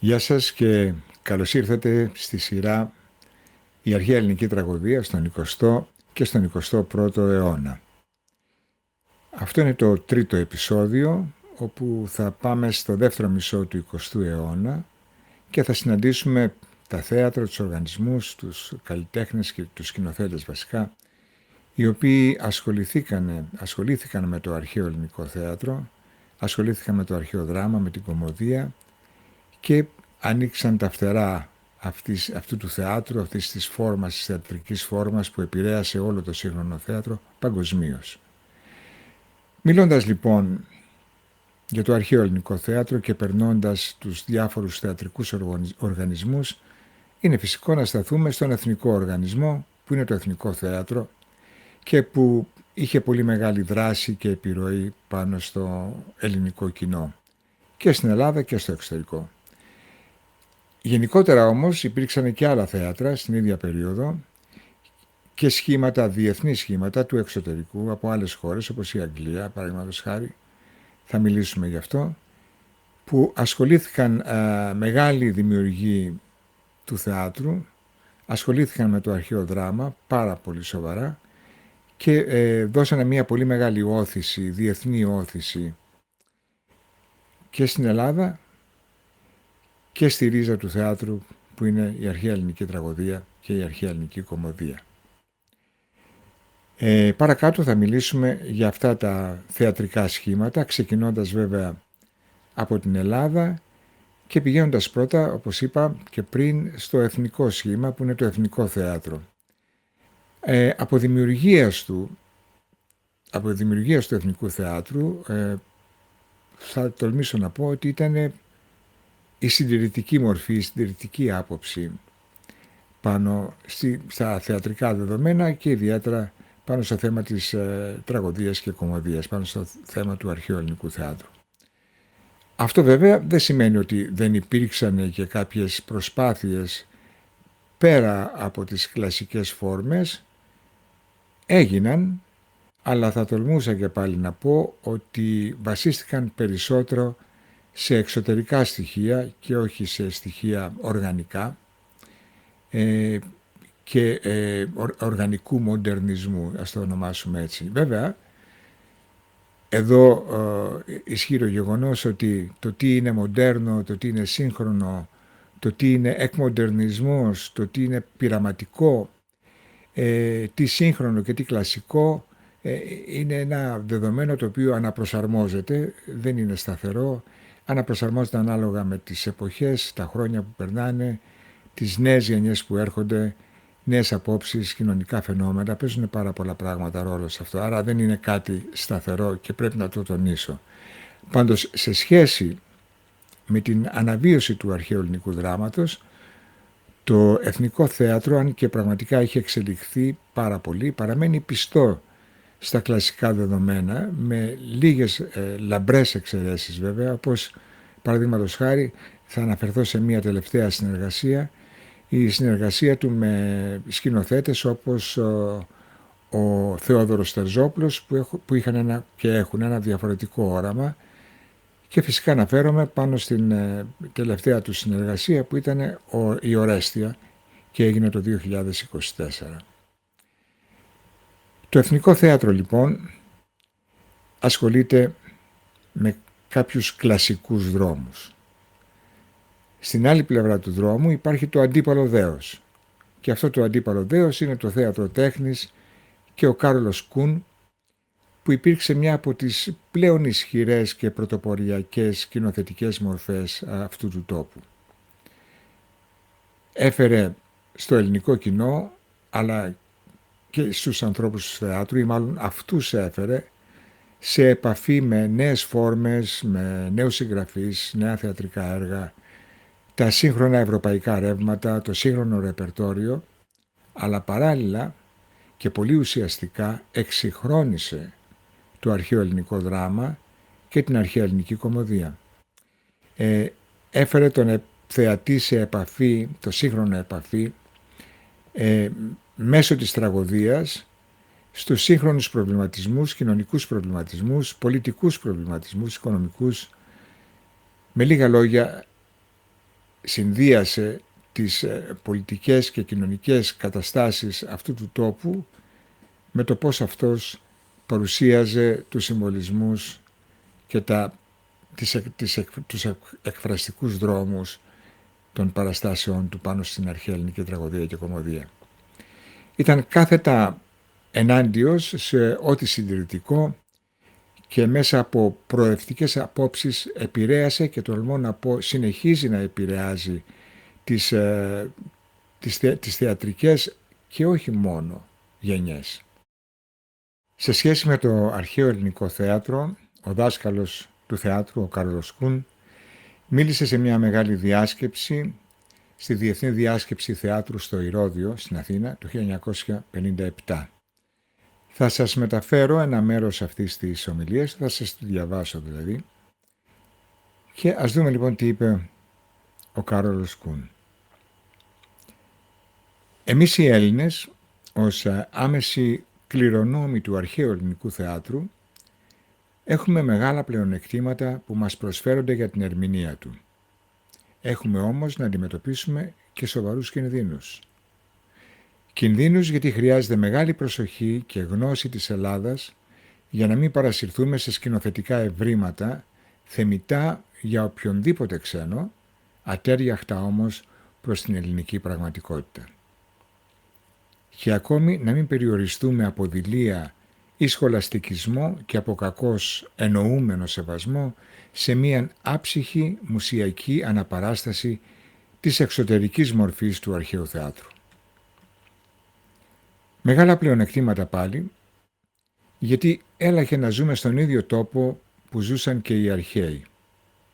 Γεια σας και καλώς ήρθατε στη σειρά «Η αρχαία ελληνική τραγωδία» στον 20ο και στον 21ο αιώνα. Αυτό είναι το τρίτο επεισόδιο, όπου θα πάμε στο δεύτερο μισό του 20ου αιώνα και θα συναντήσουμε τα θέατρα, τους οργανισμούς, τους καλλιτέχνες και τους σκηνοθέτες βασικά, οι οποίοι ασχολήθηκαν με το αρχαίο ελληνικό θέατρο, ασχολήθηκαν με το αρχαίο δράμα, με την κωμωδία και ανοίξαν τα φτερά αυτού του θεάτρου, αυτής της φόρμας, της θεατρικής φόρμας που επηρέασε όλο το σύγχρονο θέατρο παγκοσμίως. Μιλώντας λοιπόν για το αρχαίο ελληνικό θέατρο και περνώντας τους διάφορους θεατρικούς οργανισμούς, είναι φυσικό να σταθούμε στον εθνικό οργανισμό που είναι το Εθνικό Θέατρο και που είχε πολύ μεγάλη δράση και επιρροή πάνω στο ελληνικό κοινό και στην Ελλάδα και στο εξωτερικό. Γενικότερα όμως υπήρξαν και άλλα θέατρα στην ίδια περίοδο και σχήματα, διεθνή σχήματα του εξωτερικού από άλλες χώρες όπως η Αγγλία, παραδείγματος χάρη, θα μιλήσουμε γι' αυτό, που ασχολήθηκαν μεγάλοι δημιουργοί του θεάτρου, ασχολήθηκαν με το αρχαίο δράμα πάρα πολύ σοβαρά και δώσανε μια πολύ μεγάλη όθηση, διεθνή όθηση και στην Ελλάδα και στη ρίζα του θεάτρου που είναι η αρχαία ελληνική τραγωδία και η αρχαία ελληνική κωμωδία. Παρακάτω θα μιλήσουμε για αυτά τα θεατρικά σχήματα, ξεκινώντας βέβαια από την Ελλάδα και πηγαίνοντας πρώτα, όπως είπα και πριν, στο εθνικό σχήμα που είναι το Εθνικό Θέατρο. Από δημιουργίας του Εθνικού Θεάτρου θα τολμήσω να πω ότι ήταν η συντηρητική μορφή, η συντηρητική άποψη πάνω στα θεατρικά δεδομένα και ιδιαίτερα πάνω στο θέμα της τραγωδίας και κωμωδίας, πάνω στο θέμα του αρχαίου ελληνικού θεάτρου. Αυτό βέβαια δεν σημαίνει ότι δεν υπήρξαν και κάποιες προσπάθειες πέρα από τις κλασικές φόρμες. Έγιναν, αλλά θα τολμούσα και πάλι να πω ότι βασίστηκαν περισσότερο σε εξωτερικά στοιχεία και όχι σε στοιχεία οργανικά και οργανικού μοντερνισμού, ας το ονομάσουμε έτσι. Βέβαια, εδώ ισχύει το γεγονός ότι το τι είναι μοντέρνο, το τι είναι σύγχρονο, το τι είναι εκμοντερνισμός, το τι είναι πειραματικό, τι σύγχρονο και τι κλασικό, είναι ένα δεδομένο το οποίο αναπροσαρμόζεται, δεν είναι σταθερό, αναπροσαρμόζεται ανάλογα με τις εποχές, τα χρόνια που περνάνε, τις νέες γενιές που έρχονται, νέες απόψεις, κοινωνικά φαινόμενα, παίζουν πάρα πολλά πράγματα ρόλο σε αυτό, άρα δεν είναι κάτι σταθερό και πρέπει να το τονίσω. Πάντως, σε σχέση με την αναβίωση του αρχαίου ελληνικού δράματος, το Εθνικό Θέατρο, αν και πραγματικά έχει εξελιχθεί πάρα πολύ, παραμένει πιστό στα κλασικά δεδομένα, με λίγες λαμπρές εξαιρέσεις βέβαια, όπως παραδείγματος χάρη θα αναφερθώ σε μια τελευταία συνεργασία, η συνεργασία του με σκηνοθέτες όπως ο Θεόδωρος Τερζόπουλος που είχαν και έχουν ένα διαφορετικό όραμα, και φυσικά αναφέρομαι πάνω στην τελευταία του συνεργασία που ήταν η Ορέστια και έγινε το 2024. Το Εθνικό Θέατρο λοιπόν ασχολείται με κάποιους κλασικούς δρόμους. Στην άλλη πλευρά του δρόμου υπάρχει το αντίπαλο δέος και αυτό το αντίπαλο δέος είναι το Θέατρο Τέχνης και ο Κάρολος Κουν, που υπήρξε μια από τις πλέον ισχυρές και πρωτοποριακές σκηνοθετικές μορφές αυτού του τόπου. Έφερε στο ελληνικό κοινό, αλλά και στους ανθρώπους του θεάτρου, ή μάλλον αυτούς έφερε σε επαφή με νέες φόρμες, με νέους συγγραφείς, νέα θεατρικά έργα, τα σύγχρονα ευρωπαϊκά ρεύματα, το σύγχρονο ρεπερτόριο, αλλά παράλληλα και πολύ ουσιαστικά εξυγχρόνισε το αρχαίο ελληνικό δράμα και την αρχαία ελληνική κωμωδία. Έφερε τον θεατή σε επαφή, το σύγχρονο επαφή, μέσω της τραγωδίας στους σύγχρονους προβληματισμούς, κοινωνικούς προβληματισμούς, πολιτικούς προβληματισμούς, οικονομικούς. Με λίγα λόγια, συνδύασε τις πολιτικές και κοινωνικές καταστάσεις αυτού του τόπου με το πώς αυτός παρουσίαζε τους συμβολισμούς και τους εκφραστικούς δρόμους των παραστάσεων του πάνω στην αρχαία ελληνική τραγωδία και κωμωδία. Ήταν κάθετα ενάντιος σε ό,τι συντηρητικό και μέσα από προοδευτικές απόψεις επηρέασε και τολμώ να πω συνεχίζει να επηρεάζει τις θεατρικές και όχι μόνο γενιές. Σε σχέση με το αρχαίο ελληνικό θέατρο, ο δάσκαλος του θεάτρου, ο Κάρολος Κουν, μίλησε σε μια μεγάλη διάσκεψη, στη Διεθνή Διάσκεψη Θεάτρου στο Ηρώδειο, στην Αθήνα, το 1957. Θα σας μεταφέρω ένα μέρος αυτής της ομιλίας, θα σας τη διαβάσω δηλαδή, και ας δούμε λοιπόν τι είπε ο Κάρολος Κουν. Εμείς οι Έλληνες, ως άμεση κληρονόμοι του αρχαίου ελληνικού θεάτρου, έχουμε μεγάλα πλεονεκτήματα που μας προσφέρονται για την ερμηνεία του. Έχουμε όμως να αντιμετωπίσουμε και σοβαρούς κινδύνους. Κινδύνους γιατί χρειάζεται μεγάλη προσοχή και γνώση της Ελλάδας για να μην παρασυρθούμε σε σκηνοθετικά ευρήματα θεμιτά για οποιονδήποτε ξένο, ατέριαχτα όμως προς την ελληνική πραγματικότητα. Και ακόμη να μην περιοριστούμε από δειλία ή σχολαστικισμό και από κακώς εννοούμενο σεβασμό σε μία άψυχη μουσιακή αναπαράσταση της εξωτερικής μορφής του αρχαίου θεάτρου. Μεγάλα πλεονεκτήματα πάλι, γιατί έλαχε να ζούμε στον ίδιο τόπο που ζούσαν και οι αρχαίοι.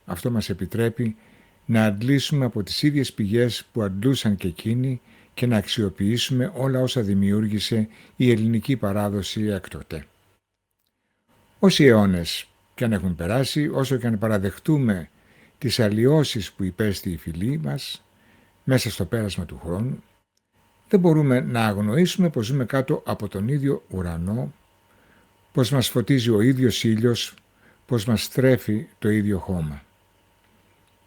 Αυτό μας επιτρέπει να αντλήσουμε από τις ίδιες πηγές που αντλούσαν και εκείνοι και να αξιοποιήσουμε όλα όσα δημιούργησε η ελληνική παράδοση έκτοτε. Όσοι αιώνες και αν έχουν περάσει, όσο και αν παραδεχτούμε τις αλλοιώσεις που υπέστη η φυλή μας μέσα στο πέρασμα του χρόνου, δεν μπορούμε να αγνοήσουμε πως ζούμε κάτω από τον ίδιο ουρανό, πως μας φωτίζει ο ίδιος ήλιος, πως μας στρέφει το ίδιο χώμα.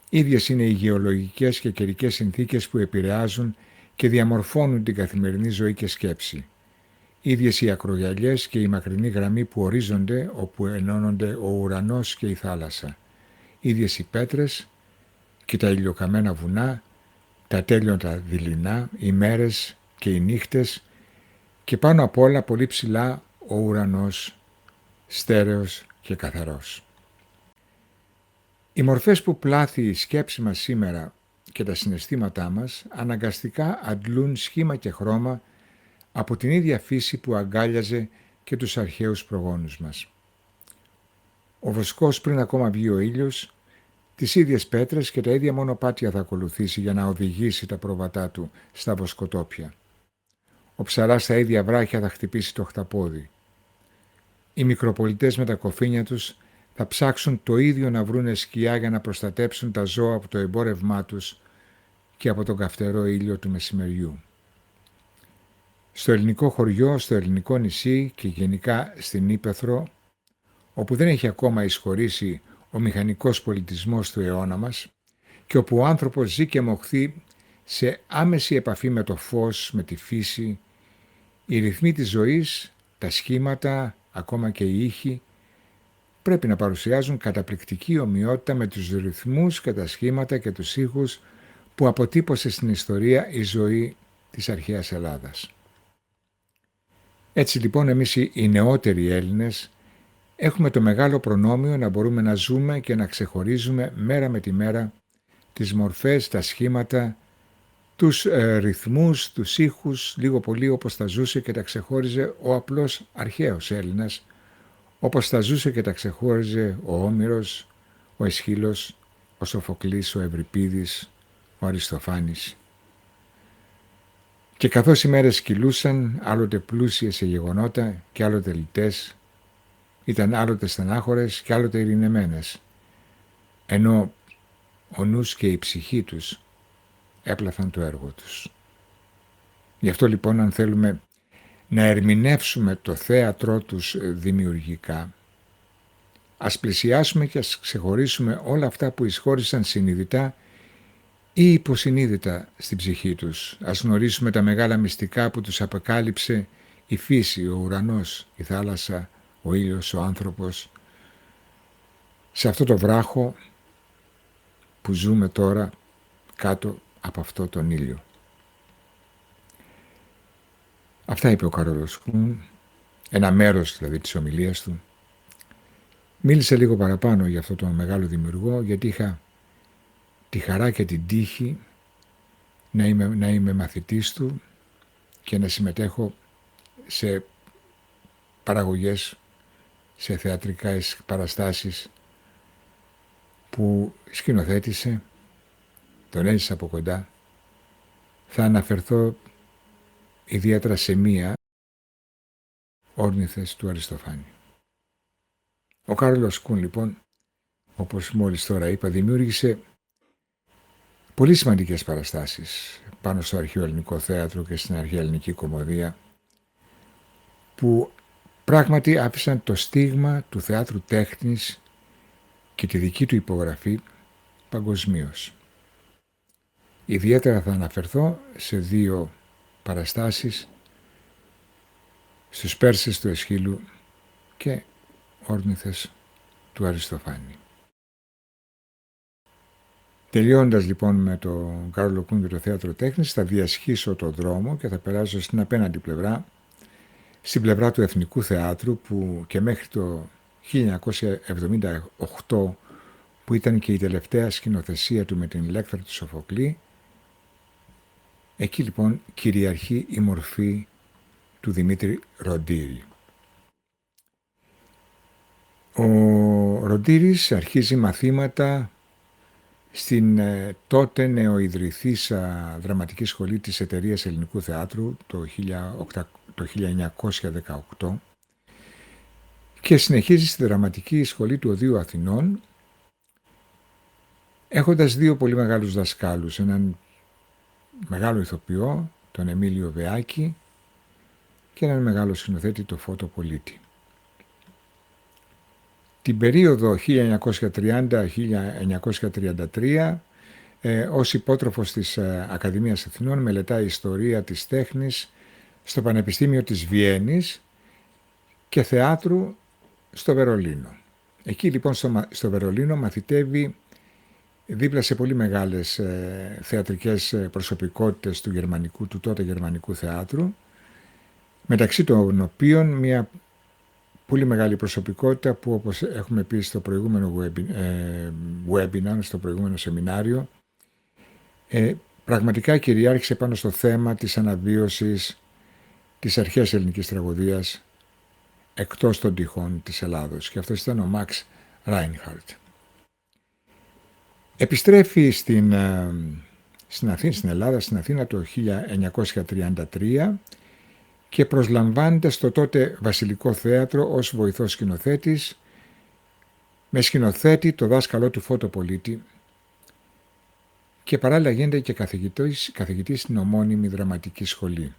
Ίδιες είναι οι γεωλογικές και καιρικές συνθήκες που επηρεάζουν και διαμορφώνουν την καθημερινή ζωή και σκέψη. Ίδιες οι ακρογιαλιές και η μακρινή γραμμή που ορίζονται όπου ενώνονται ο ουρανός και η θάλασσα. Ίδιες οι πέτρες και τα ηλιοκαμένα βουνά, τα τέλειωτα δειλινά, οι μέρες και οι νύχτες και πάνω απ' όλα πολύ ψηλά ο ουρανός, στέρεος και καθαρός. Οι μορφές που πλάθει η σκέψη μας σήμερα και τα συναισθήματά μας αναγκαστικά αντλούν σχήμα και χρώμα από την ίδια φύση που αγκάλιαζε και τους αρχαίους προγόνους μας. Ο βοσκός πριν ακόμα βγει ο ήλιος, τις ίδιες πέτρες και τα ίδια μονοπάτια θα ακολουθήσει για να οδηγήσει τα πρόβατά του στα βοσκοτόπια. Ο ψαράς στα ίδια βράχια θα χτυπήσει το χταπόδι. Οι μικροπολιτές με τα κοφίνια τους θα ψάξουν το ίδιο να βρούνε σκιά για να προστατέψουν τα ζώα από το εμπόρευμά τους και από τον καυτερό ήλιο του μεσημεριού. Στο ελληνικό χωριό, στο ελληνικό νησί και γενικά στην Ύπαιθρο, όπου δεν έχει ακόμα εισχωρήσει ο μηχανικός πολιτισμός του αιώνα μας και όπου ο άνθρωπος ζει και μοχθεί σε άμεση επαφή με το φως, με τη φύση, οι ρυθμοί της ζωής, τα σχήματα, ακόμα και οι ήχοι, πρέπει να παρουσιάζουν καταπληκτική ομοιότητα με τους ρυθμούς και τα σχήματα και τους ήχους που αποτύπωσε στην ιστορία η ζωή της αρχαίας Ελλάδας. Έτσι λοιπόν εμείς οι νεότεροι Έλληνες έχουμε το μεγάλο προνόμιο να μπορούμε να ζούμε και να ξεχωρίζουμε μέρα με τη μέρα τις μορφές, τα σχήματα, τους ρυθμούς, τους ήχους, λίγο πολύ όπως τα ζούσε και τα ξεχώριζε ο απλός αρχαίος Έλληνας, όπως τα ζούσε και τα ξεχώριζε ο Όμηρος, ο Αισχύλος, ο Σοφοκλής, ο Ευρυπίδης, ο Αριστοφάνης. Και καθώς οι μέρες κυλούσαν, άλλοτε πλούσιες σε γεγονότα και άλλοτε λιτές, ήταν άλλοτε στενάχωρες και άλλοτε ειρηνεμένες, ενώ ο νους και η ψυχή τους έπλαθαν το έργο τους. Γι' αυτό λοιπόν αν θέλουμε να ερμηνεύσουμε το θέατρό τους δημιουργικά, ας πλησιάσουμε και ας ξεχωρίσουμε όλα αυτά που εισχώρησαν συνειδητά ή υποσυνείδητα στην ψυχή τους. Ας γνωρίσουμε τα μεγάλα μυστικά που τους αποκάλυψε η φύση, ο ουρανός, η θάλασσα, ο ήλιος, ο άνθρωπος. Σε αυτό το βράχο που ζούμε τώρα κάτω από αυτό τον ήλιο. Αυτά είπε ο Καρόλος Κούν, ένα μέρος δηλαδή της ομιλίας του. Μίλησε λίγο παραπάνω για αυτό τον μεγάλο δημιουργό, γιατί είχα τη χαρά και την τύχη να είμαι μαθητής του και να συμμετέχω σε παραγωγές, σε θεατρικές παραστάσεις που σκηνοθέτησε, τον έζησα από κοντά. Θα αναφερθώ ιδιαίτερα σε μία, Όρνηθες του Αριστοφάνη. Ο Κάρολος Κούν λοιπόν, όπως μόλις τώρα είπα, δημιούργησε πολύ σημαντικές παραστάσεις πάνω στο αρχαίο ελληνικό θέατρο και στην αρχαία ελληνική κωμωδία, που πράγματι άφησαν το στίγμα του θεάτρου τέχνης και τη δική του υπογραφή παγκοσμίως. Ιδιαίτερα θα αναφερθώ σε δύο παραστάσεις, στους Πέρσες του Αισχύλου και Όρνηθες του Αριστοφάνη. Τελειώντας λοιπόν με τον Κάρολο Κούν και το θέατρο τέχνης, θα διασχίσω το δρόμο και θα περάσω στην απέναντι πλευρά, στην πλευρά του Εθνικού Θεάτρου, που και μέχρι το 1978, που ήταν και η τελευταία σκηνοθεσία του με την Ηλέκτρα του Σοφοκλή, εκεί λοιπόν κυριαρχεί η μορφή του Δημήτρη Ροντήρη. Ο Ροντήρης αρχίζει μαθήματα στην τότε νεοειδρυθήσα δραματική σχολή της Εταιρείας Ελληνικού Θεάτρου το 1918 και συνεχίζει στη δραματική σχολή του Οδείου Αθηνών, έχοντας δύο πολύ μεγάλους δασκάλους, έναν μεγάλο ηθοποιό, τον Εμίλιο Βεάκη, και έναν μεγάλο σκηνοθέτη, τον Φώτο Πολίτη. Την περίοδο 1930-1933, ως υπότροφος της Ακαδημίας Αθηνών, μελετάει ιστορία της τέχνης στο Πανεπιστήμιο της Βιέννης και θεάτρου στο Βερολίνο. Εκεί λοιπόν στο Βερολίνο μαθητεύει δίπλα σε πολύ μεγάλες θεατρικές προσωπικότητες του τότε γερμανικού θεάτρου, μεταξύ των οποίων μια πολύ μεγάλη προσωπικότητα που, όπως έχουμε πει στο προηγούμενο webinar, στο προηγούμενο σεμινάριο, πραγματικά κυριάρχησε πάνω στο θέμα της αναβίωσης της αρχαίας ελληνικής τραγωδίας εκτός των τυχών της Ελλάδος, και αυτός ήταν ο Μαξ Ράινχαρτ. Επιστρέφει στην Ελλάδα, στην Αθήνα το 1933 και προσλαμβάνεται στο τότε Βασιλικό Θέατρο ως βοηθός σκηνοθέτης, με σκηνοθέτη το δάσκαλό του Φώτο Πολίτη, και παράλληλα γίνεται και καθηγητής στην ομώνυμη δραματική σχολή.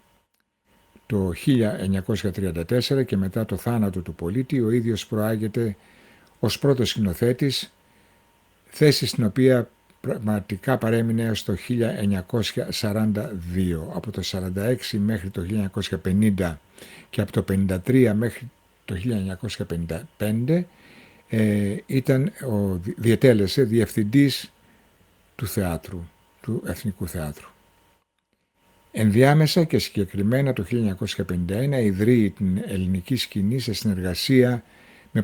Το 1934 και μετά το θάνατο του Πολίτη, ο ίδιος προάγεται ως πρώτος σκηνοθέτης, θέση στην οποία πραγματικά παρέμεινε έως το 1942. Από το 1946 μέχρι το 1950 και από το 1953 μέχρι το 1955 διετέλεσε διευθυντής του θεάτρου, του Εθνικού Θεάτρου. Ενδιάμεσα και συγκεκριμένα το 1951 ιδρύει την ελληνική σκηνή σε συνεργασία με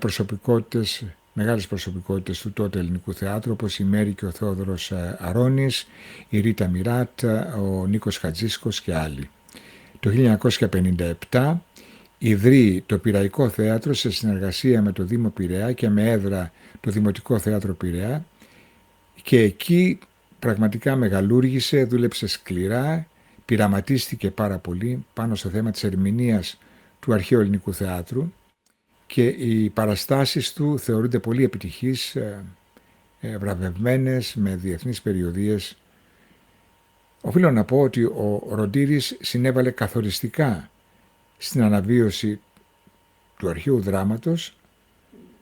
μεγάλες προσωπικότητες του τότε ελληνικού θεάτρου, όπως η Μέρη και ο Θεόδωρος Αρώνης, η Ρίτα Μιράτ, ο Νίκος Χατζίσκος και άλλοι. Το 1957 ιδρύει το Πειραϊκό Θέατρο σε συνεργασία με το Δήμο Πειραιά και με έδρα το Δημοτικό Θέατρο Πειραιά, και εκεί πραγματικά μεγαλούργησε, δούλεψε σκληρά, πειραματίστηκε πάρα πολύ πάνω στο θέμα της ερμηνείας του αρχαίου ελληνικού θεάτρου, και οι παραστάσεις του θεωρούνται πολύ επιτυχείς, βραβευμένες με διεθνείς περιοδίες. Οφείλω να πω ότι ο Ροντήρης συνέβαλε καθοριστικά στην αναβίωση του αρχαίου δράματος,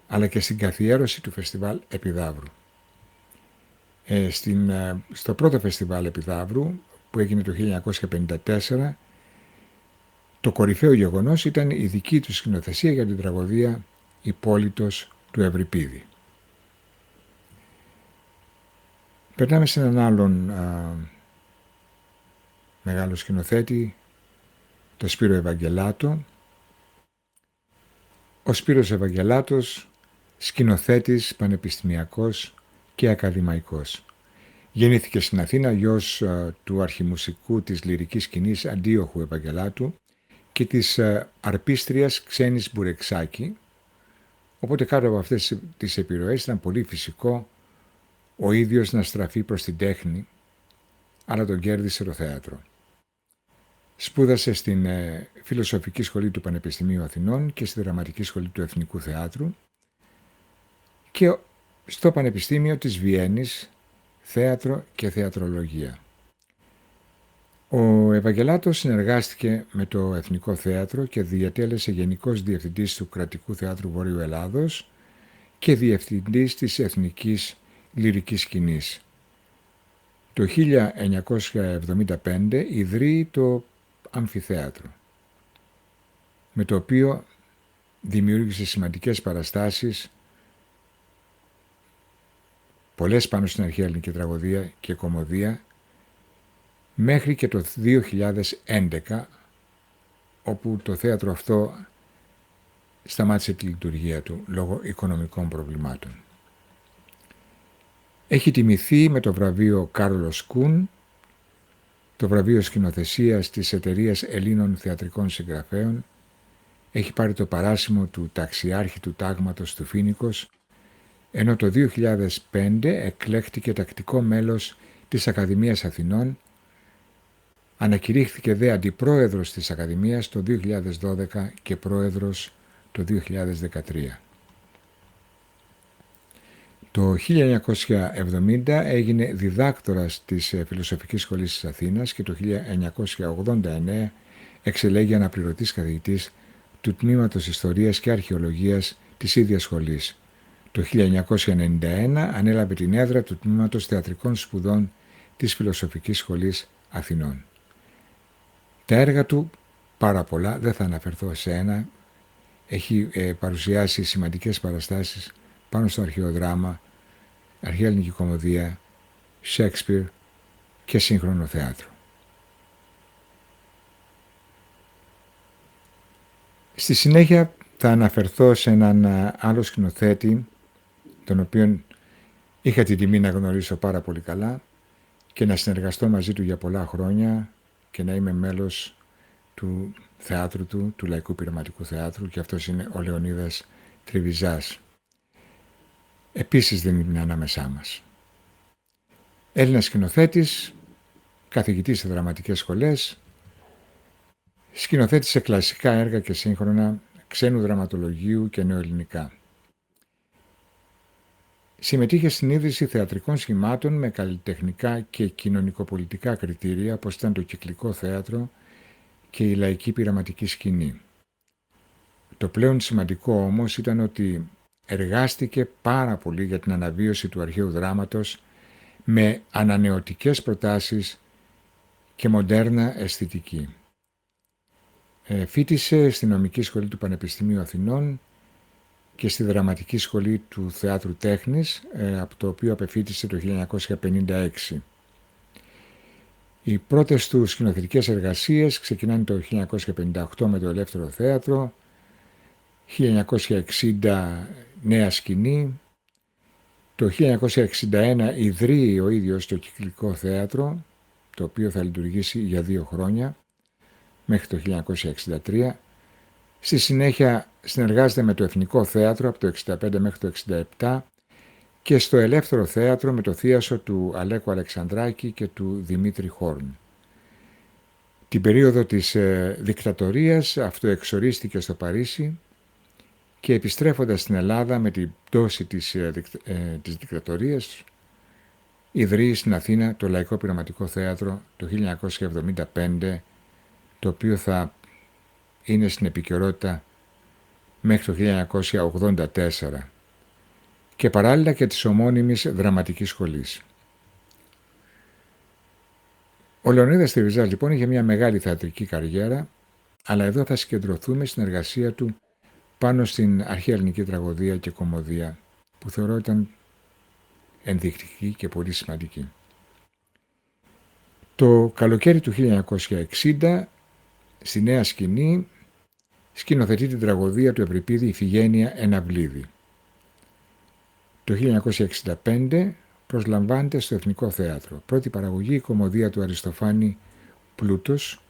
αλλά και στην καθιέρωση του Φεστιβάλ Επιδαύρου. Στο πρώτο φεστιβάλ Επιδαύρου που έγινε το 1954, το κορυφαίο γεγονός ήταν η δική του σκηνοθεσία για την τραγωδία «Υπόλοιτος» του Ευρυπίδη. Περνάμε σε έναν άλλον μεγάλο σκηνοθέτη, το Σπύρο Ευαγγελάτο. Ο Σπύρος Ευαγγελάτος, σκηνοθέτης, πανεπιστημιακός και ακαδημαϊκός. Γεννήθηκε στην Αθήνα, γιος του αρχιμουσικού της λυρικής σκηνής Αντίοχου Ευαγγελάτου και της αρπίστριας Ξένης Μπουρεξάκη, οπότε κάτω από αυτές τις επιρροές ήταν πολύ φυσικό ο ίδιος να στραφεί προς την τέχνη, αλλά τον κέρδισε το θέατρο. Σπούδασε στην Φιλοσοφική Σχολή του Πανεπιστημίου Αθηνών και στη Δραματική Σχολή του Εθνικού Θεάτρου και στο Πανεπιστήμιο της Βιέννης, θέατρο και θεατρολογία. Ο Ευαγγελάτος συνεργάστηκε με το Εθνικό Θέατρο και διατέλεσε Γενικός Διευθυντής του Κρατικού Θεάτρου Βορείου Ελλάδος και Διευθυντής της Εθνικής Λυρικής Σκηνής. Το 1975 ιδρύει το Αμφιθέατρο, με το οποίο δημιούργησε σημαντικές παραστάσεις, πολλές πάνω στην αρχαία ελληνική τραγωδία και κωμωδία, μέχρι και το 2011, όπου το θέατρο αυτό σταμάτησε τη λειτουργία του λόγω οικονομικών προβλημάτων. Έχει τιμηθεί με το βραβείο Κάρολος Κουν, το βραβείο σκηνοθεσίας της Εταιρείας Ελλήνων Θεατρικών Συγγραφέων, έχει πάρει το παράσημο του ταξιάρχη του τάγματος του Φοίνικος, ενώ το 2005 εκλέχτηκε τακτικό μέλος της Ακαδημίας Αθηνών, ανακηρύχθηκε δε αντιπρόεδρος της Ακαδημίας το 2012 και πρόεδρος το 2013. Το 1970 έγινε διδάκτορας της Φιλοσοφικής Σχολής της Αθήνας και το 1989 εξελέγει αναπληρωτής καθηγητής του Τμήματος Ιστορίας και Αρχαιολογίας της ίδιας σχολής. Το 1991 ανέλαβε την έδρα του Τμήματος Θεατρικών Σπουδών της Φιλοσοφικής Σχολής Αθηνών. Τα έργα του πάρα πολλά, δεν θα αναφερθώ σε ένα, έχει παρουσιάσει σημαντικές παραστάσεις πάνω στο αρχαίο δράμα, αρχαία ελληνική κωμωδία, Σέξπιρ και σύγχρονο θέατρο. Στη συνέχεια θα αναφερθώ σε έναν άλλο σκηνοθέτη, τον οποίον είχα την τιμή να γνωρίσω πάρα πολύ καλά και να συνεργαστώ μαζί του για πολλά χρόνια και να είμαι μέλος του θεάτρου του Λαϊκού Πειραματικού Θεάτρου, και αυτός είναι ο Λεωνίδας Τριβιζάς. Επίσης δεν είναι ανάμεσά μας. Έλληνας σκηνοθέτης, καθηγητής σε δραματικές σχολές, σκηνοθέτησε κλασικά έργα και σύγχρονα ξένου δραματολογίου και νεοελληνικά. Συμμετείχε στην ίδρυση θεατρικών σχημάτων με καλλιτεχνικά και κοινωνικοπολιτικά κριτήρια, όπως ήταν το κυκλικό θέατρο και η λαϊκή πειραματική σκηνή. Το πλέον σημαντικό όμως ήταν ότι εργάστηκε πάρα πολύ για την αναβίωση του αρχαίου δράματος με ανανεωτικές προτάσεις και μοντέρνα αισθητική. Φοίτησε στη Νομική Σχολή του Πανεπιστημίου Αθηνών και στη Δραματική Σχολή του Θεάτρου Τέχνης, από το οποίο απεφοίτησε το 1956. Οι πρώτες του σκηνοθετικές εργασίες ξεκινάνε το 1958 με το Ελεύθερο Θέατρο, 1960 Νέα Σκηνή, το 1961 ιδρύει ο ίδιος το Κυκλικό Θέατρο, το οποίο θα λειτουργήσει για 2 χρόνια, μέχρι το 1963. Στη συνέχεια συνεργάζεται με το Εθνικό Θέατρο από το 1965 μέχρι το 1967 και στο Ελεύθερο Θέατρο με το θίασο του Αλέκου Αλεξανδράκη και του Δημήτρη Χόρν. Την περίοδο της δικτατορίας αυτοεξορίστηκε στο Παρίσι και επιστρέφοντας στην Ελλάδα με την πτώση της δικτατορίας ιδρύει στην Αθήνα το Λαϊκό Πειραματικό Θέατρο το 1975, το οποίο θα είναι στην επικαιρότητα μέχρι το 1984 και παράλληλα και της ομώνυμης Δραματικής Σχολής. Ο Λεωνίδας Τριβιζάς λοιπόν είχε μια μεγάλη θεατρική καριέρα, αλλά εδώ θα συγκεντρωθούμε στην εργασία του πάνω στην αρχαία ελληνική τραγωδία και κωμωδία, που θεωρώ ήταν ενδεικτική και πολύ σημαντική. Το καλοκαίρι του 1960, στη Νέα Σκηνή, σκηνοθετεί την τραγωδία του Ευρυπίδη Ιφηγένεια Εναυλίδη. Το 1965 προσλαμβάνεται στο Εθνικό Θέατρο. Πρώτη παραγωγή η κωμωδία του Αριστοφάνη Πλούτος,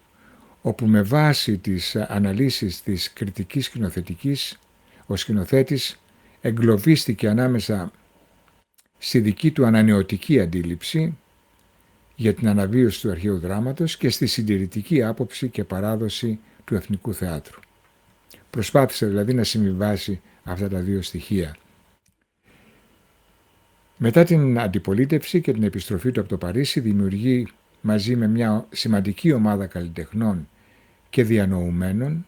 όπου με βάση τις αναλύσεις της κριτικής σκηνοθετικής, ο σκηνοθέτης εγκλωβίστηκε ανάμεσα στη δική του ανανεωτική αντίληψη για την αναβίωση του αρχαίου δράματος και στη συντηρητική άποψη και παράδοση του Εθνικού Θεάτρου. Προσπάθησε δηλαδή να συμβιβάσει αυτά τα δύο στοιχεία. Μετά την αντιπολίτευση και την επιστροφή του από το Παρίσι, δημιουργεί μαζί με μια σημαντική ομάδα καλλιτεχνών και διανοουμένων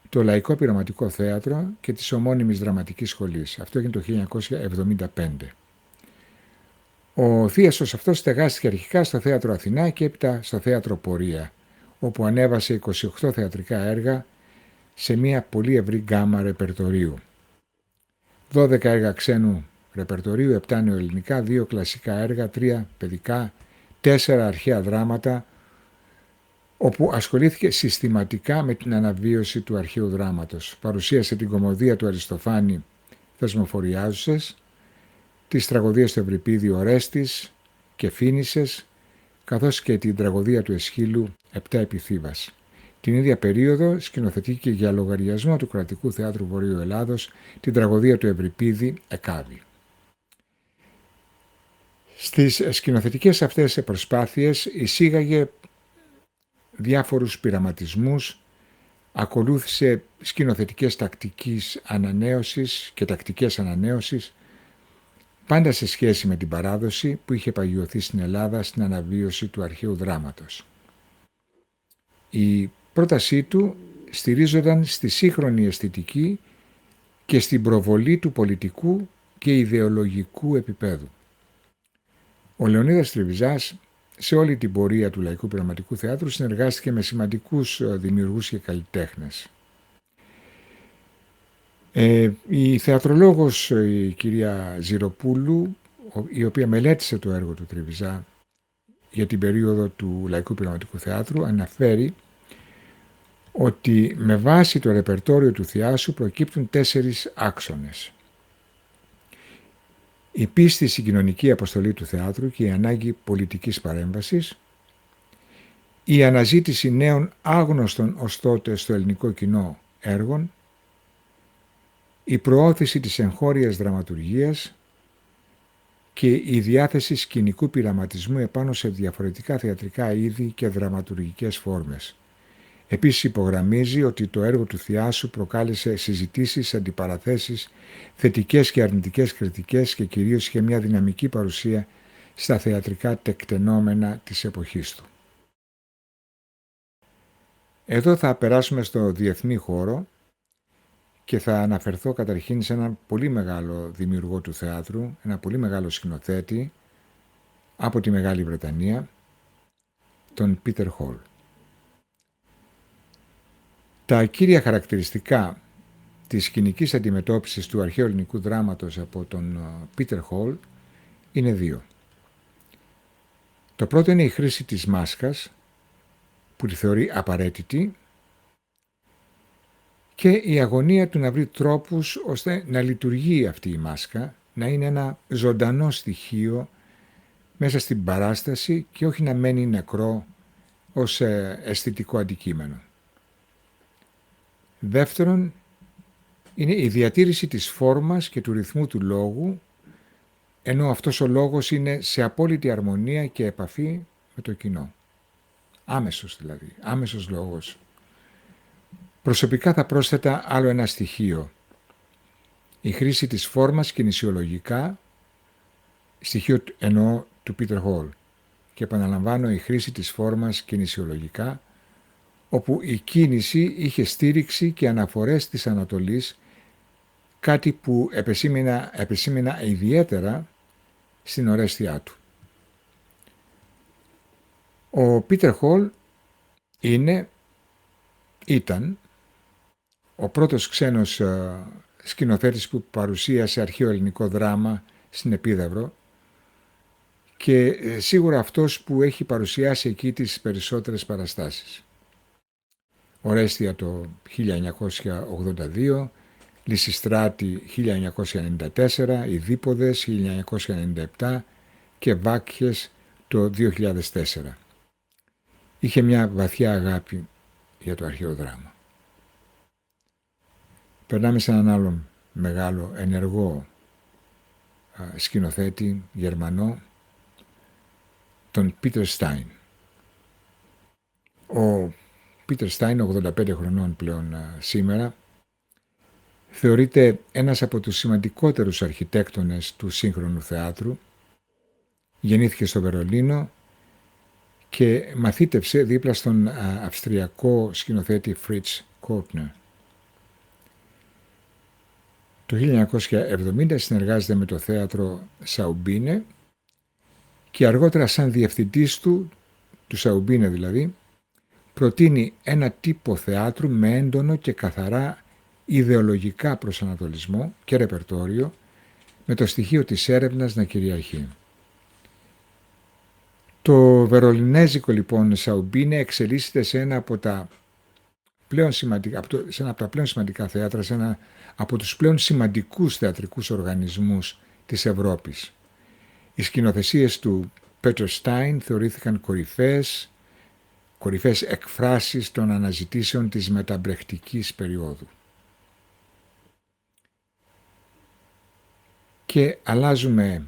το Λαϊκό Πειραματικό Θέατρο και της ομώνυμης Δραματικής Σχολής. Αυτό έγινε το 1975. Ο θίασος αυτός στεγάστηκε αρχικά στο Θέατρο Αθηνά και έπειτα στο Θέατρο Πορεία, όπου ανέβασε 28 θεατρικά έργα σε μια πολύ ευρύ γκάμα ρεπερτορίου. 12 έργα ξένου ρεπερτορίου, 7 νεοελληνικά, 2 κλασικά έργα, 3 παιδικά, 4 αρχαία δράματα, όπου ασχολήθηκε συστηματικά με την αναβίωση του αρχαίου δράματος. Παρουσίασε την κωμωδία του Αριστοφάνη Θεσμοφοριάζουσες, τις τραγωδίες του Ευρυπίδη Ορέστης και Φίνισσες, καθώς και την τραγωδία του Εσχύλου Επτά Επιθύβας. Την ίδια περίοδο σκηνοθετήκε για λογαριασμό του Κρατικού Θεάτρου Βορείου Ελλάδος την τραγωδία του Ευρυπίδη Εκάβη. Στις σκηνοθετικές αυτές προσπάθειες εισήγαγε διάφορους πειραματισμούς, ακολούθησε σκηνοθετικές τακτικής ανανέωσης και τακτικές ανανέωσης, πάντα σε σχέση με την παράδοση που είχε παγιωθεί στην Ελλάδα στην αναβίωση του αρχαίου δράματος. Η πρότασή του στηρίζονταν στη σύγχρονη αισθητική και στην προβολή του πολιτικού και ιδεολογικού επίπεδου. Ο Λεωνίδας Τριβιζάς σε όλη την πορεία του Λαϊκού Πειραματικού Θεάτρου συνεργάστηκε με σημαντικούς δημιουργούς και καλλιτέχνες. Η θεατρολόγος η κυρία Ζηροπούλου, η οποία μελέτησε το έργο του Τριβιζά για την περίοδο του Λαϊκού Πειραματικού Θεάτρου, αναφέρει ότι με βάση το ρεπερτόριο του Θιάσου προκύπτουν 4 άξονες. Η πίστη στην κοινωνική αποστολή του θεάτρου και η ανάγκη πολιτικής παρέμβασης, η αναζήτηση νέων άγνωστων ως τότε στο ελληνικό κοινό έργων, η προώθηση της εγχώριας δραματουργίας και η διάθεση σκηνικού πειραματισμού επάνω σε διαφορετικά θεατρικά είδη και δραματουργικές φόρμες. Επίσης υπογραμμίζει ότι το έργο του Θιάσου προκάλεσε συζητήσεις, αντιπαραθέσεις, θετικές και αρνητικές κριτικές και κυρίως είχε μια δυναμική παρουσία στα θεατρικά τεκτενόμενα της εποχής του. Εδώ θα περάσουμε στο διεθνή χώρο και θα αναφερθώ καταρχήν σε έναν πολύ μεγάλο δημιουργό του θεάτρου, ένα πολύ μεγάλο σκηνοθέτη από τη Μεγάλη Βρετανία, τον Πίτερ Χολ. Τα κύρια χαρακτηριστικά της σκηνικής αντιμετώπισης του αρχαίου ελληνικού δράματος από τον Πίτερ Χολ είναι 2. Το πρώτο είναι η χρήση της μάσκας, που τη θεωρεί απαραίτητη, και η αγωνία του να βρει τρόπους ώστε να λειτουργεί αυτή η μάσκα, να είναι ένα ζωντανό στοιχείο μέσα στην παράσταση και όχι να μένει νεκρό ως αισθητικό αντικείμενο. Δεύτερον, είναι η διατήρηση της φόρμας και του ρυθμού του λόγου, ενώ αυτός ο λόγος είναι σε απόλυτη αρμονία και επαφή με το κοινό. Άμεσος δηλαδή, άμεσος λόγος. Προσωπικά θα πρόσθετα άλλο ένα στοιχείο. Η χρήση της φόρμας κινησιολογικά, στοιχείο εννοώ του Πίτερ Χολ, και επαναλαμβάνω η χρήση της φόρμας κινησιολογικά, όπου η κίνηση είχε στήριξη και αναφορές της Ανατολής, κάτι που επεσήμενα ιδιαίτερα στην ορέστιά του. Ο Πίτερ Χολ ήταν ο πρώτος ξένος σκηνοθέτης που παρουσίασε αρχαίο ελληνικό δράμα στην Επίδαυρο και σίγουρα αυτός που έχει παρουσιάσει εκεί τις περισσότερες παραστάσεις. Ορέστια το 1982, Λυσιστράτη 1994, Ιδίποδες 1997 και Βάκχες το 2004. Είχε μια βαθιά αγάπη για το αρχαίο δράμα. Περνάμε σε έναν άλλον μεγάλο ενεργό σκηνοθέτη Γερμανό, τον Πίτερ Στάιν. Ο Πίτερ Στάιν, 85 χρονών πλέον σήμερα, θεωρείται ένας από τους σημαντικότερους αρχιτέκτονες του σύγχρονου θεάτρου. Γεννήθηκε στο Βερολίνο και μαθήτευσε δίπλα στον αυστριακό σκηνοθέτη Fritz Kortner. Το 1970 συνεργάζεται με το θέατρο Σαουμπίνε και αργότερα σαν διευθυντής του Σαουμπίνε δηλαδή, προτείνει ένα τύπο θεάτρου με έντονο και καθαρά ιδεολογικά προσανατολισμό και ρεπερτόριο, με το στοιχείο της έρευνας να κυριαρχεί. Το βερολινέζικο λοιπόν Σαουμπίνε εξελίσσεται σε ένα από τα πλέον σημαντικά θέατρα, σε ένα από τους πλέον σημαντικούς θεατρικούς οργανισμούς της Ευρώπης. Οι σκηνοθεσίες του Πέτερ Στάιν θεωρήθηκαν κορυφαίες εκφράσεις των αναζητήσεων της μεταμπρεχτικής περίοδου. Και αλλάζουμε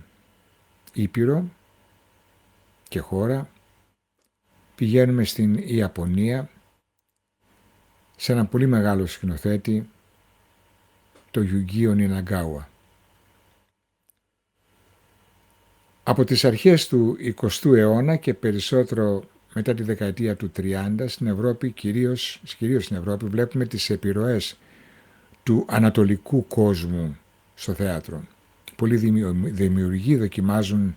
ήπειρο και χώρα, πηγαίνουμε στην Ιαπωνία, σε έναν πολύ μεγάλο σκηνοθέτη, το Γιουγκίο Νιναγκάουα. Από τις αρχές του 20ου αιώνα και περισσότερο μετά τη δεκαετία του 30 στην Ευρώπη, κυρίως στην Ευρώπη, βλέπουμε τις επιρροές του ανατολικού κόσμου στο θέατρο. Πολλοί δημιουργοί δοκιμάζουν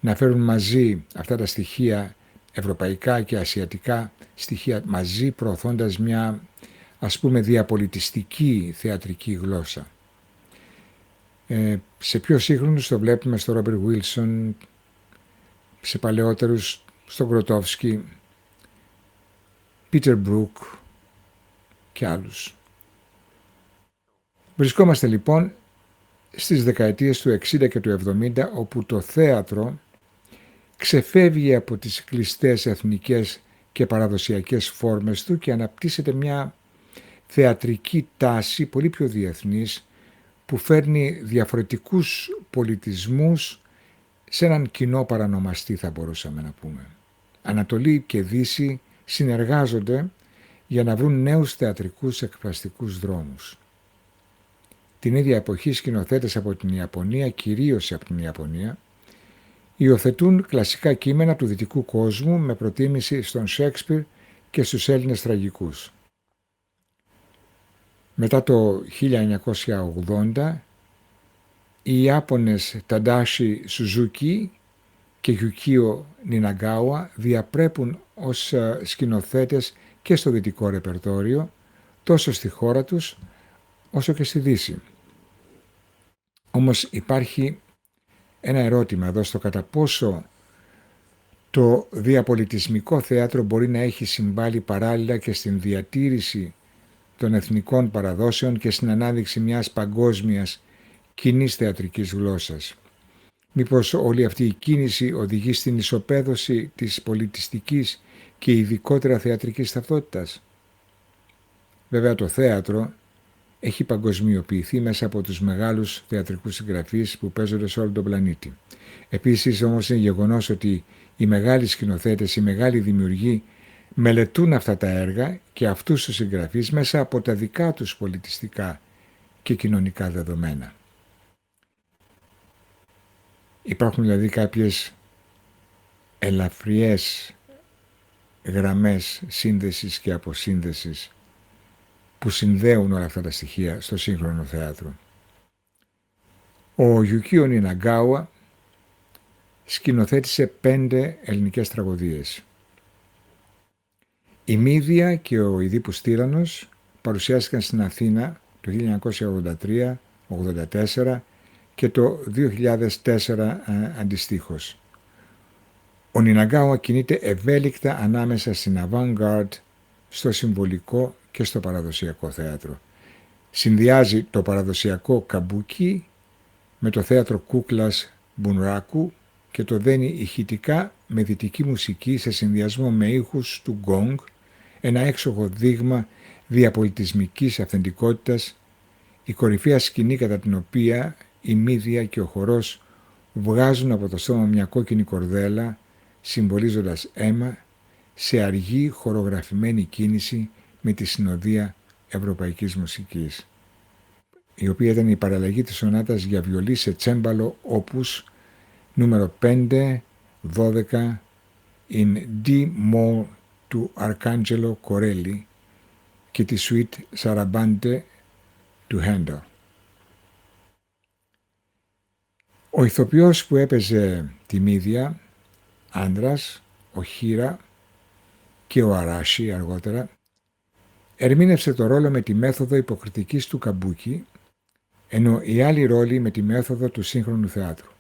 να φέρουν μαζί αυτά τα στοιχεία ευρωπαϊκά και ασιατικά στοιχεία μαζί, προωθώντας μια διαπολιτιστική θεατρική γλώσσα. Σε πιο σύγχρονους το βλέπουμε στο Ρόμπερτ Βίλσον, σε παλαιότερους στον Κροτόφσκι, Πίτερ Μπρουκ και άλλους. Βρισκόμαστε λοιπόν στις δεκαετίες του 60 και του 70, όπου το θέατρο ξεφεύγει από τις κλειστές εθνικές και παραδοσιακές φόρμες του και αναπτύσσεται μια θεατρική τάση πολύ πιο διεθνής, που φέρνει διαφορετικούς πολιτισμούς σε έναν κοινό παρανομαστή, θα μπορούσαμε να πούμε. Ανατολή και Δύση συνεργάζονται για να βρουν νέους θεατρικούς εκφραστικούς δρόμους. Την ίδια εποχή σκηνοθέτες από την Ιαπωνία, κυρίως από την Ιαπωνία, υιοθετούν κλασικά κείμενα του δυτικού κόσμου με προτίμηση στον Σέξπιρ και στους Έλληνες τραγικούς. Μετά το 1980, οι Ιάπωνες Ταντάσι Σουζούκι και Γιουκίο Νιναγκάουα διαπρέπουν ως σκηνοθέτες και στο δυτικό ρεπερτόριο, τόσο στη χώρα τους όσο και στη Δύση. Όμως υπάρχει ένα ερώτημα εδώ στο κατά πόσο το διαπολιτισμικό θέατρο μπορεί να έχει συμβάλει παράλληλα και στην διατήρηση των εθνικών παραδόσεων και στην ανάδειξη μιας παγκόσμιας κοινής θεατρικής γλώσσας. Μήπως όλη αυτή η κίνηση οδηγεί στην ισοπαίδωση της πολιτιστικής και ειδικότερα θεατρικής ταυτότητας? Βέβαια το θέατρο έχει παγκοσμιοποιηθεί μέσα από τους μεγάλους θεατρικούς συγγραφείς που παίζονται σε όλο τον πλανήτη. Επίσης όμως είναι γεγονός ότι οι μεγάλοι σκηνοθέτες, οι μεγάλοι δημιουργοί μελετούν αυτά τα έργα και αυτούς τους συγγραφείς μέσα από τα δικά τους πολιτιστικά και κοινωνικά δεδομένα. Υπάρχουν δηλαδή κάποιες ελαφριές γραμμές σύνδεσης και αποσύνδεσης που συνδέουν όλα αυτά τα στοιχεία στο σύγχρονο θέατρο. Ο Γιουκίο Νιναγκάουα σκηνοθέτησε 5 ελληνικές τραγωδίες. Η Μύδια και ο Ιδίππους Τύραννος παρουσιάστηκαν στην Αθήνα το 1983-84 και το 2004 αντιστοίχως. Ο Νιναγκάουα κινείται ευέλικτα ανάμεσα στην avant-garde, στο συμβολικό και στο παραδοσιακό θέατρο. Συνδυάζει το παραδοσιακό καμπούκι με το θέατρο κούκλας Μπουνράκου και το δένει ηχητικά με δυτική μουσική σε συνδυασμό με ήχους του γκόγκ, ένα έξοχο δείγμα διαπολιτισμικής αυθεντικότητας, η κορυφαία σκηνή κατά την οποία η Μύδια και ο χορός βγάζουν από το στόμα μια κόκκινη κορδέλα, συμβολίζοντας αίμα, σε αργή χορογραφημένη κίνηση με τη συνοδεία ευρωπαϊκής μουσικής, η οποία ήταν η παραλλαγή της σονάτας για βιολί σε τσέμπαλο όπους νούμερο 5-12 in D moll του Αρκάντζελο Κορέλη και τη suite Sarabande του Handel. Ο ηθοποιός που έπαιζε τη Μύδια, άνδρας, ο Χίρα και ο Αράσι αργότερα, ερμήνευσε το ρόλο με τη μέθοδο υποκριτικής του καμπούκι, ενώ οι άλλοι ρόλοι με τη μέθοδο του σύγχρονου θεάτρου.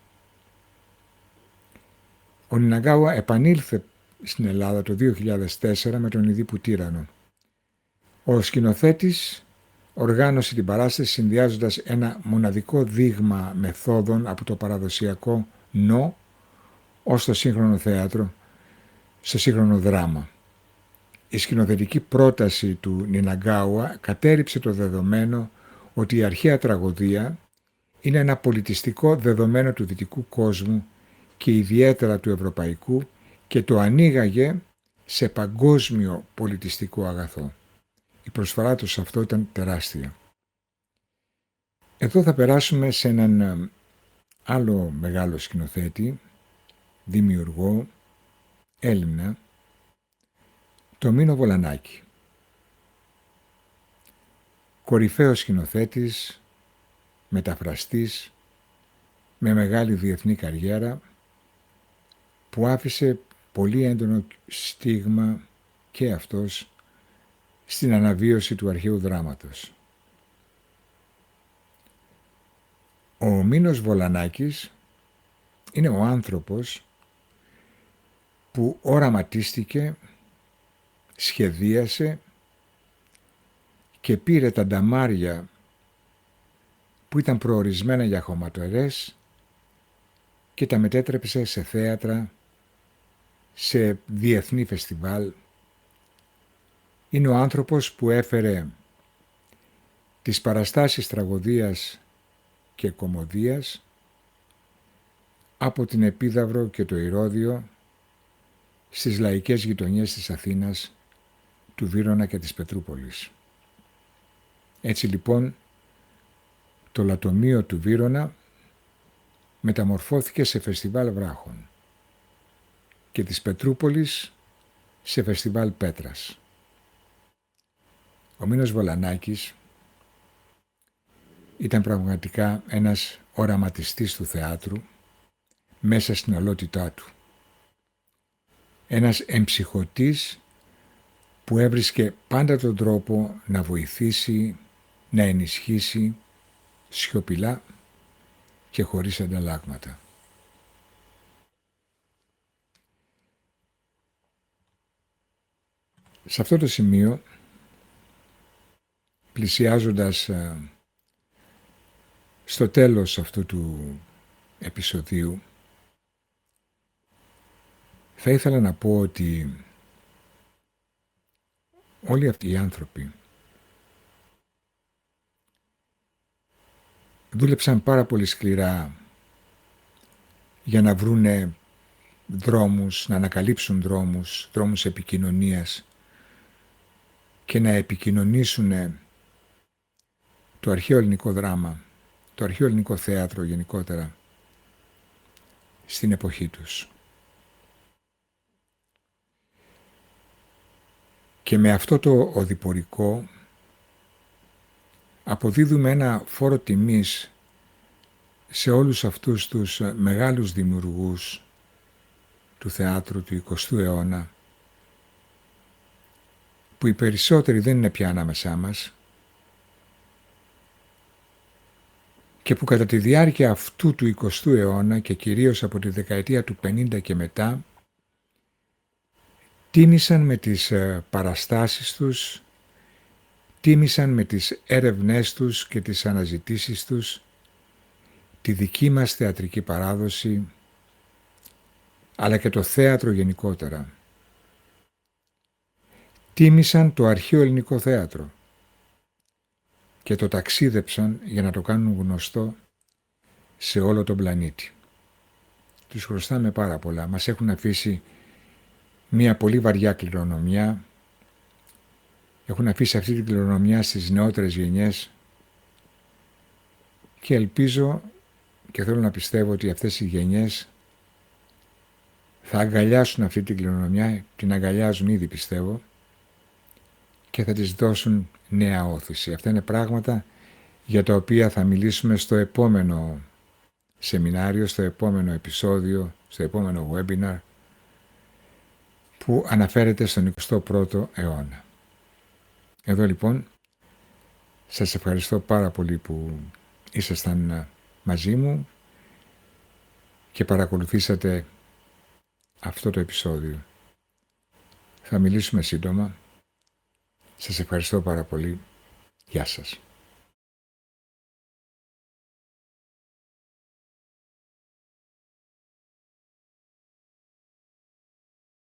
Ο Νιναγκάουα επανήλθε στην Ελλάδα το 2004 με τον Ιδίππου Τύραννο. Ο σκηνοθέτης οργάνωσε την παράσταση συνδυάζοντας ένα μοναδικό δείγμα μεθόδων από το παραδοσιακό νο ως το σύγχρονο θέατρο, στο σύγχρονο δράμα. Η σκηνοθετική πρόταση του Νιναγκάουα κατέριψε το δεδομένο ότι η αρχαία τραγωδία είναι ένα πολιτιστικό δεδομένο του δυτικού κόσμου και ιδιαίτερα του ευρωπαϊκού και το ανοίγαγε σε παγκόσμιο πολιτιστικό αγαθό. Η προσφορά του σε αυτό ήταν τεράστια. Εδώ θα περάσουμε σε έναν άλλο μεγάλο σκηνοθέτη, δημιουργό, Έλληνα, το Μίνο Βολανάκη. Κορυφαίος σκηνοθέτης, μεταφραστής, με μεγάλη διεθνή καριέρα, που άφησε πολύ έντονο στίγμα και αυτός στην αναβίωση του αρχαίου δράματος. Ο Μίνος Βολανάκης είναι ο άνθρωπος που οραματίστηκε, σχεδίασε και πήρε τα νταμάρια που ήταν προορισμένα για χωματορές και τα μετέτρεψε σε θέατρα, σε διεθνή φεστιβάλ. Είναι ο άνθρωπος που έφερε τις παραστάσεις τραγωδίας και κωμωδίας από την Επίδαυρο και το Ηρώδειο στις λαϊκές γειτονιές της Αθήνας, του Βύρωνα και της Πετρούπολης. Έτσι λοιπόν το λατομείο του Βύρωνα μεταμορφώθηκε σε φεστιβάλ βράχων και της Πετρούπολης σε φεστιβάλ πέτρας. Ο Μίνος Βολανάκης ήταν πραγματικά ένας οραματιστής του θεάτρου μέσα στην ολότητά του. Ένας εμψυχωτής που έβρισκε πάντα τον τρόπο να βοηθήσει, να ενισχύσει σιωπηλά και χωρίς ανταλλάγματα. Σε αυτό το σημείο, πλησιάζοντας στο τέλος αυτού του επεισοδίου, θα ήθελα να πω ότι όλοι αυτοί οι άνθρωποι δούλεψαν πάρα πολύ σκληρά για να βρούνε δρόμους, να ανακαλύψουν δρόμους επικοινωνίας και να επικοινωνήσουν το αρχαίο ελληνικό δράμα, το αρχαίο ελληνικό θέατρο γενικότερα στην εποχή τους. Και με αυτό το οδηπορικό αποδίδουμε ένα φόρο τιμής σε όλους αυτούς τους μεγάλους δημιουργούς του θεάτρου του 20ου αιώνα, που οι περισσότεροι δεν είναι πια ανάμεσά μας και που κατά τη διάρκεια αυτού του 20ου αιώνα και κυρίως από τη δεκαετία του 50 και μετά τίμησαν με τις παραστάσεις τους, τίμησαν με τις έρευνές τους και τις αναζητήσεις τους τη δική μας θεατρική παράδοση, αλλά και το θέατρο γενικότερα. Τίμησαν το αρχαίο ελληνικό θέατρο και το ταξίδεψαν για να το κάνουν γνωστό σε όλο τον πλανήτη. Τους χρωστάμε πάρα πολλά. Μας έχουν αφήσει μια πολύ βαριά κληρονομιά. Έχουν αφήσει αυτή την κληρονομιά στις νεότερες γενιές και ελπίζω και θέλω να πιστεύω ότι αυτές οι γενιές θα αγκαλιάσουν αυτή την κληρονομιά, την αγκαλιάζουν ήδη πιστεύω, και θα της δώσουν νέα όθηση. Αυτά είναι πράγματα για τα οποία θα μιλήσουμε στο επόμενο σεμινάριο, στο επόμενο επεισόδιο, στο επόμενο webinar που αναφέρεται στον 21ο αιώνα. Εδώ λοιπόν σας ευχαριστώ πάρα πολύ που ήσασταν μαζί μου και παρακολουθήσατε αυτό το επεισόδιο. Θα μιλήσουμε σύντομα. Σας ευχαριστώ πάρα πολύ. Γεια σας.